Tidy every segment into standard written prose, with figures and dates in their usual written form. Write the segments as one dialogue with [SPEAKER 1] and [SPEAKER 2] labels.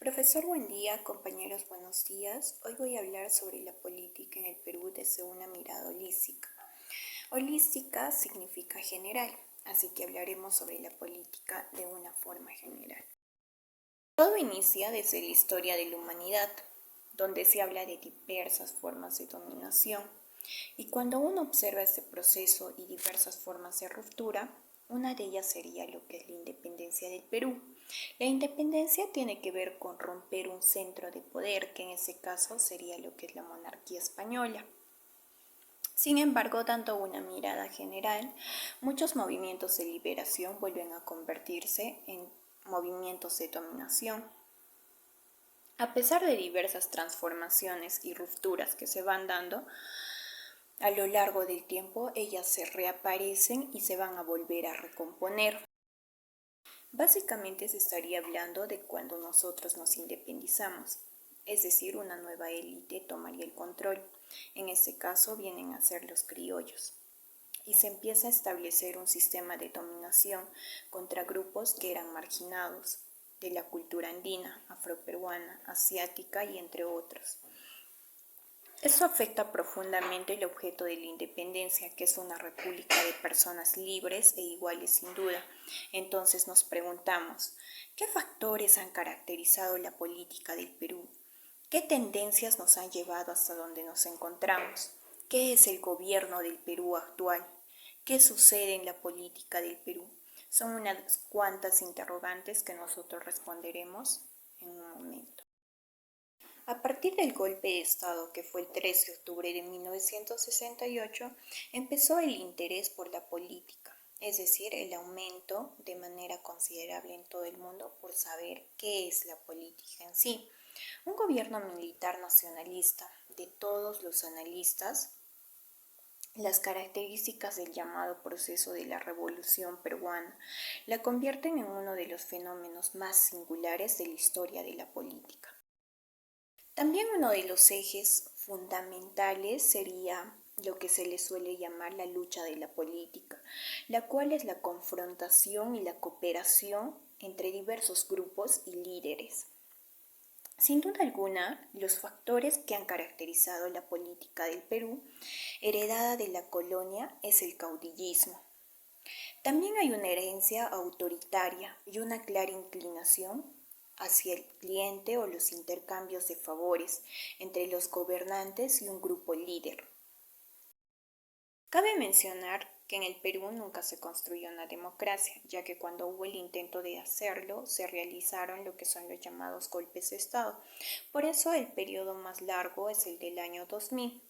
[SPEAKER 1] Profesor, buen día, compañeros, buenos días. Hoy voy a hablar sobre la política en el Perú desde una mirada holística. Holística significa general, así que hablaremos sobre la política de una forma general. Todo inicia desde la historia de la humanidad, donde se habla de diversas formas de dominación. Y cuando uno observa este proceso y diversas formas de ruptura, una de ellas sería lo que es la independencia del Perú. La independencia tiene que ver con romper un centro de poder, que en ese caso sería lo que es la monarquía española. Sin embargo, dando una mirada general, muchos movimientos de liberación vuelven a convertirse en movimientos de dominación. A pesar de diversas transformaciones y rupturas que se van dando, a lo largo del tiempo ellas se reaparecen y se van a volver a recomponer. Básicamente se estaría hablando de cuando nosotros nos independizamos, es decir, una nueva élite tomaría el control. En este caso vienen a ser los criollos. Y se empieza a establecer un sistema de dominación contra grupos que eran marginados de la cultura andina, afroperuana, asiática y entre otros. Eso afecta profundamente el objeto de la independencia, que es una república de personas libres e iguales sin duda. Entonces nos preguntamos, ¿qué factores han caracterizado la política del Perú? ¿Qué tendencias nos han llevado hasta donde nos encontramos? ¿Qué es el gobierno del Perú actual? ¿Qué sucede en la política del Perú? Son unas cuantas interrogantes que nosotros responderemos en un momento. A partir del golpe de Estado, que fue el 13 de octubre de 1968, empezó el interés por la política, es decir, el aumento de manera considerable en todo el mundo por saber qué es la política en sí. Un gobierno militar nacionalista, de todos los analistas, las características del llamado proceso de la Revolución peruana la convierten en uno de los fenómenos más singulares de la historia de la política. También uno de los ejes fundamentales sería lo que se le suele llamar la lucha de la política, la cual es la confrontación y la cooperación entre diversos grupos y líderes. Sin duda alguna, los factores que han caracterizado la política del Perú, heredada de la colonia, es el caudillismo. También hay una herencia autoritaria y una clara inclinación hacia el cliente o los intercambios de favores entre los gobernantes y un grupo líder. Cabe mencionar que en el Perú nunca se construyó una democracia, ya que cuando hubo el intento de hacerlo, se realizaron lo que son los llamados golpes de Estado. Por eso el periodo más largo es el del año 2000.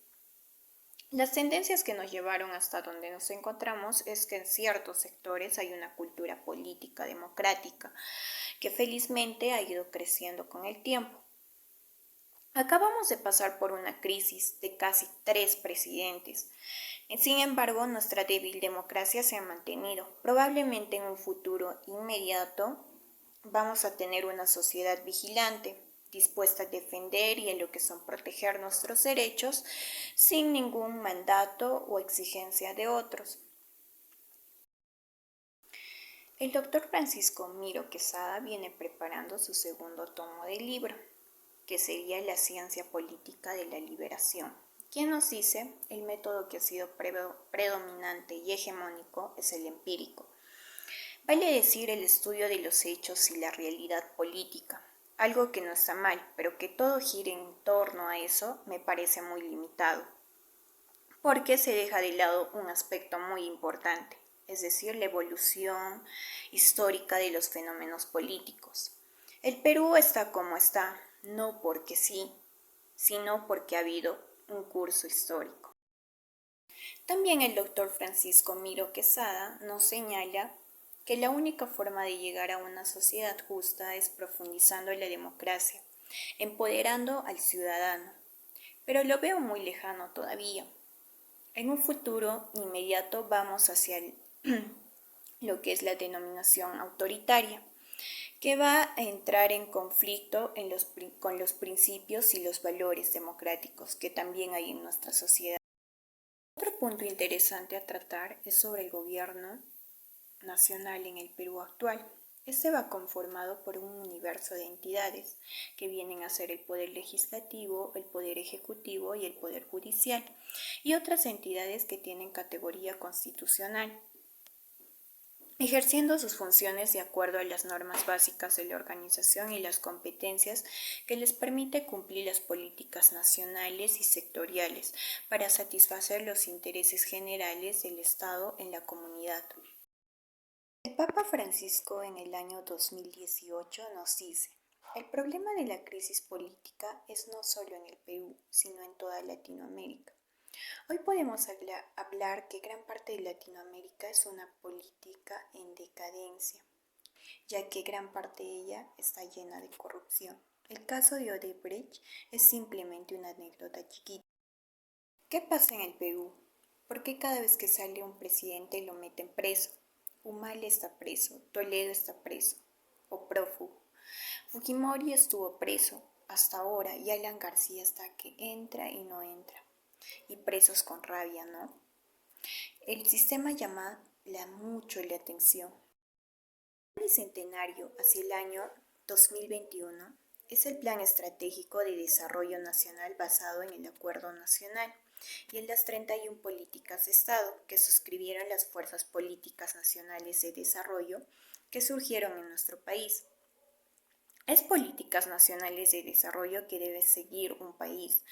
[SPEAKER 1] Las tendencias que nos llevaron hasta donde nos encontramos es que en ciertos sectores hay una cultura política democrática que felizmente ha ido creciendo con el tiempo. Acabamos de pasar por una crisis de casi 3 presidentes. Sin embargo, nuestra débil democracia se ha mantenido. Probablemente en un futuro inmediato vamos a tener una sociedad vigilante, dispuesta a defender y en lo que son proteger nuestros derechos sin ningún mandato o exigencia de otros. El doctor Francisco Miro Quesada viene preparando su segundo tomo del libro, que sería La ciencia política de la liberación. ¿Quién nos dice? El método que ha sido predominante y hegemónico es el empírico. Vale decir el estudio de los hechos y la realidad política. Algo que no está mal, pero que todo gire en torno a eso me parece muy limitado, porque se deja de lado un aspecto muy importante, es decir, la evolución histórica de los fenómenos políticos. El Perú está como está, no porque sí, sino porque ha habido un curso histórico. También el doctor Francisco Miro Quesada nos señala que la única forma de llegar a una sociedad justa es profundizando en la democracia, empoderando al ciudadano, pero lo veo muy lejano todavía. En un futuro inmediato vamos hacia lo que es la denominación autoritaria, que va a entrar en conflicto con los principios y los valores democráticos que también hay en nuestra sociedad. Otro punto interesante a tratar es sobre el gobierno nacional en el Perú actual. Este va conformado por un universo de entidades que vienen a ser el poder legislativo, el poder ejecutivo y el poder judicial, y otras entidades que tienen categoría constitucional, ejerciendo sus funciones de acuerdo a las normas básicas de la organización y las competencias que les permite cumplir las políticas nacionales y sectoriales para satisfacer los intereses generales del Estado en la comunidad. El Papa Francisco en el año 2018 nos dice: el problema de la crisis política es no solo en el Perú, sino en toda Latinoamérica. Hoy podemos hablar que gran parte de Latinoamérica es una política en decadencia, ya que gran parte de ella está llena de corrupción. El caso de Odebrecht es simplemente una anécdota chiquita. ¿Qué pasa en el Perú? ¿Por qué cada vez que sale un presidente lo meten preso? Humala está preso, Toledo está preso o prófugo. Fujimori estuvo preso hasta ahora y Alan García está que entra y no entra. Y presos con rabia, ¿no? El sistema llama mucho la atención. El bicentenario hacia el año 2021 es el Plan Estratégico de Desarrollo Nacional basado en el Acuerdo Nacional y en las 31 políticas de Estado que suscribieron las fuerzas políticas nacionales de desarrollo que surgieron en nuestro país. Es políticas nacionales de desarrollo que debe seguir un país.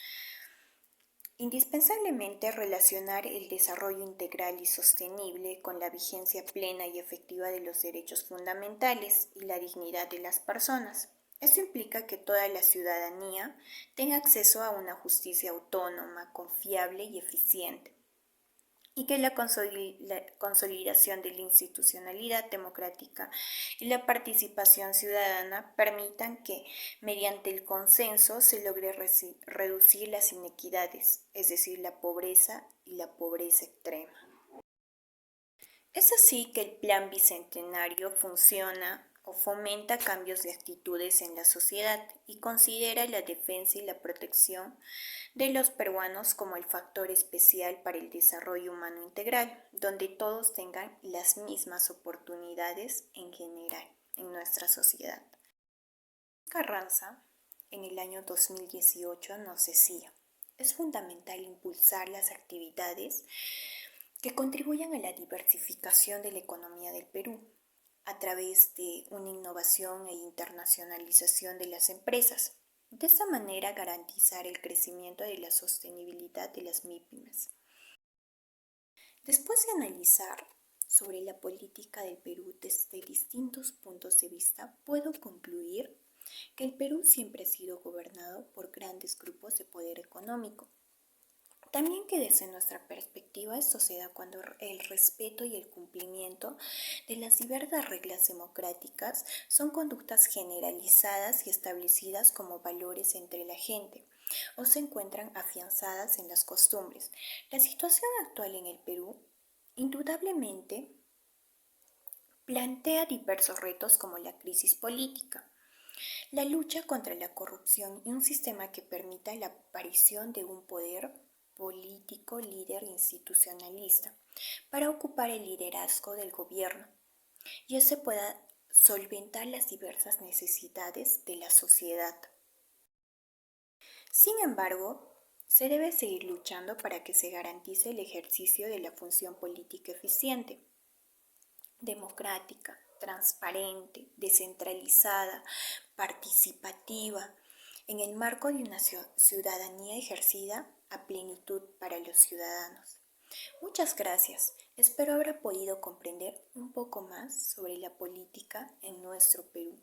[SPEAKER 1] Indispensablemente relacionar el desarrollo integral y sostenible con la vigencia plena y efectiva de los derechos fundamentales y la dignidad de las personas. Esto implica que toda la ciudadanía tenga acceso a una justicia autónoma, confiable y eficiente, y que la consolidación de la institucionalidad democrática y la participación ciudadana permitan que, mediante el consenso, se logre reducir las inequidades, es decir, la pobreza y la pobreza extrema. Es así que el Plan Bicentenario funciona o fomenta cambios de actitudes en la sociedad y considera la defensa y la protección de los peruanos como el factor especial para el desarrollo humano integral, donde todos tengan las mismas oportunidades en general en nuestra sociedad. Carranza, en el año 2018, nos decía: es fundamental impulsar las actividades que contribuyan a la diversificación de la economía del Perú, a través de una innovación e internacionalización de las empresas. De esta manera garantizar el crecimiento de la sostenibilidad de las MIPYMES. Después de analizar sobre la política del Perú desde distintos puntos de vista, puedo concluir que el Perú siempre ha sido gobernado por grandes grupos de poder económico. También que desde nuestra perspectiva esto se da cuando el respeto y el cumplimiento de las diversas reglas democráticas son conductas generalizadas y establecidas como valores entre la gente o se encuentran afianzadas en las costumbres. La situación actual en el Perú indudablemente plantea diversos retos como la crisis política, la lucha contra la corrupción y un sistema que permita la aparición de un poder político líder institucionalista para ocupar el liderazgo del gobierno y ese pueda solventar las diversas necesidades de la sociedad. Sin embargo, se debe seguir luchando para que se garantice el ejercicio de la función política eficiente, democrática, transparente, descentralizada, participativa, en el marco de una ciudadanía ejercida a plenitud para los ciudadanos. Muchas gracias. Espero haber podido comprender un poco más sobre la política en nuestro Perú.